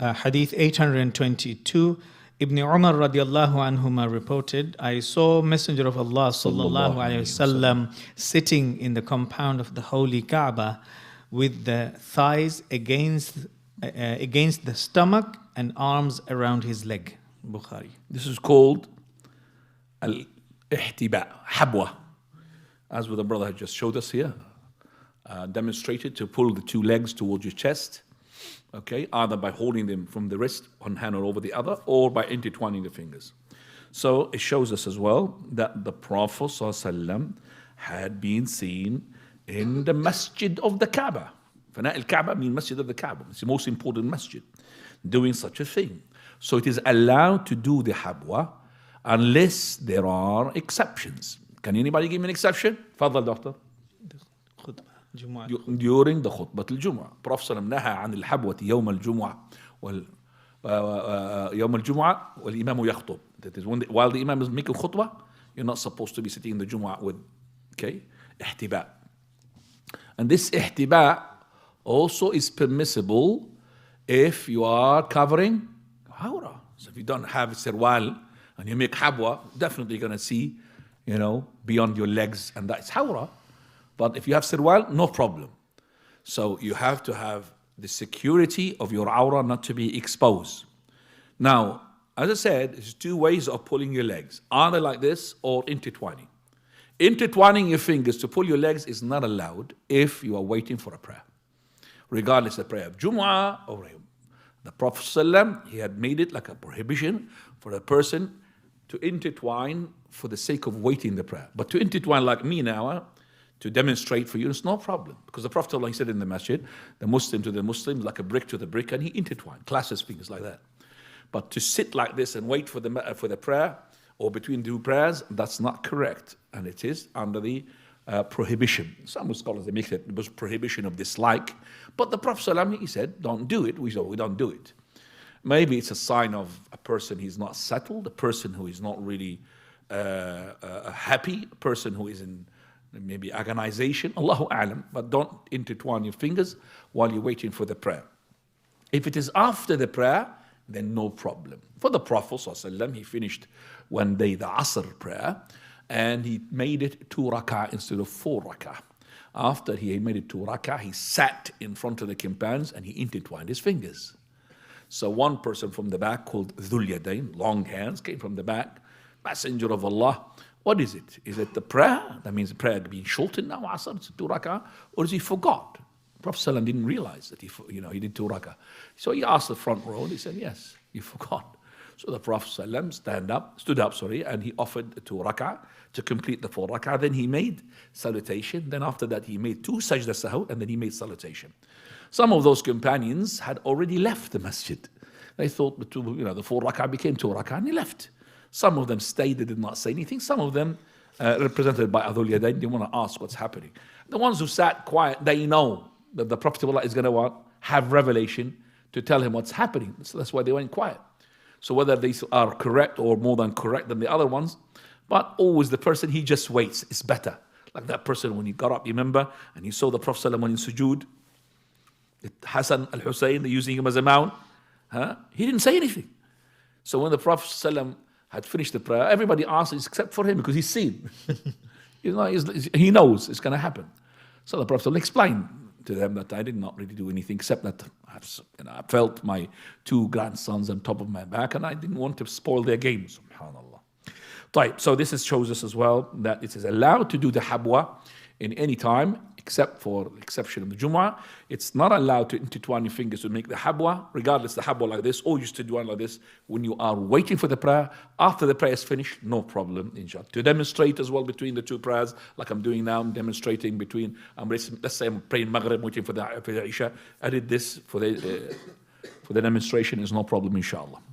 Hadith 822, Ibn Umar radiallahu anhuma reported, I saw Messenger of Allah sallallahu alayhi wasallam sitting in the compound of the holy Kaaba with the thighs against the stomach and arms around his leg. Bukhari. This is called al-ihtiba, habwa, as what the brother had just showed us here. Demonstrated to pull the two legs towards your chest, okay, either by holding them from the wrist, one hand or over the other, or by intertwining the fingers. So it shows us as well that the Prophet ﷺ had been seen in the masjid of the Kaaba. Fana al-Kaaba means masjid of the Kaaba. It's the most important masjid, doing such a thing. So it is allowed to do the habwa unless there are exceptions. Can anybody give me an exception? Fadal, doctor. During the khutbah al-Jum'ah. Prophet ﷺ naha عن الحبوة يوم الجمعة يوم الجمعة والإمام يخطب. That is while the Imam is making khutbah, you're not supposed to be sitting in the Jum'ah with, okay, ihtiba. And this ihtiba also is permissible if you are covering hawra. So if you don't have sirwal and you make habwa, definitely you're going to see, beyond your legs, and that's hawra. But if you have sirwal, no problem. So you have to have the security of your awra not to be exposed. Now, as I said, there's two ways of pulling your legs, either like this or intertwining. Intertwining your fingers to pull your legs is not allowed if you are waiting for a prayer, regardless of prayer of Jumu'ah or the Prophet ﷺ, he had made it like a prohibition for a person to intertwine for the sake of waiting the prayer. But to intertwine like me now, to demonstrate for you, it's no problem. Because the Prophet ﷺ, he said in the masjid, the Muslim to the Muslim, like a brick to the brick, and he intertwined, classes fingers like that. But to sit like this and wait for the prayer, or between two prayers, that's not correct. And it is under the prohibition. Some scholars, they make it was prohibition of dislike. But the Prophet ﷺ, he said, don't do it. We don't do it. Maybe it's a sign of a person who's not settled, a person who is not really happy, a person who is in maybe agonization, Allahu A'lam, but don't intertwine your fingers while you're waiting for the prayer. If it is after the prayer, then no problem. For the Prophet ﷺ, he finished one day the Asr prayer, and he made it 2 rak'ah instead of 4 rak'ah. After he made it 2 rak'ah, he sat in front of the companions and he intertwined his fingers. So one person from the back called Dhul Yadayn, long hands, came from the back. Messenger of Allah, what is it? Is it the prayer? That means the prayer being shortened now, Asr, it's 2 rak'ah, or is he forgot? Prophet ﷺ didn't realize that he did 2 rak'ah. So he asked the front row, and he said, yes, you forgot. So the Prophet ﷺ stood up, and he offered 2 rak'ah to complete the 4 rak'ah. Then he made salutation. Then after that, he made 2 sajda sahw, and then he made salutation. Some of those companions had already left the masjid. They thought the 4 rak'ah became 2 rak'ah, and he left. Some of them stayed, they did not say anything. Some of them, represented by Dhul Yadayn, didn't want to ask what's happening. The ones who sat quiet, they know that the Prophet of Allah is going to have revelation to tell him what's happening. So that's why they went quiet. So whether these are correct or more than correct than the other ones, but always the person, he just waits. It's better. Like that person when he got up, you remember, and he saw the Prophet ﷺ in sujood, Hassan al-Hussein, they're using him as a mount. He didn't say anything. So when the Prophet ﷺ had finished the prayer, everybody asked except for him because he's seen. He knows it's going to happen. So the Prophet ﷺ explained to them that I did not really do anything except that I felt my 2 grandsons on top of my back and I didn't want to spoil their game. Subhanallah. So this shows us as well that it is allowed to do the habwa in any time except for the exception of the Jumu'ah. It's not allowed to intertwine your fingers to make the habwa, regardless the habwa like this, or used to do one like this when you are waiting for the prayer. After the prayer is finished, no problem, inshallah. To demonstrate as well between the 2 prayers, like I'm doing now, I'm demonstrating between, let's say I'm praying Maghrib, waiting for the Isha. I did this for the demonstration, is no problem, inshallah.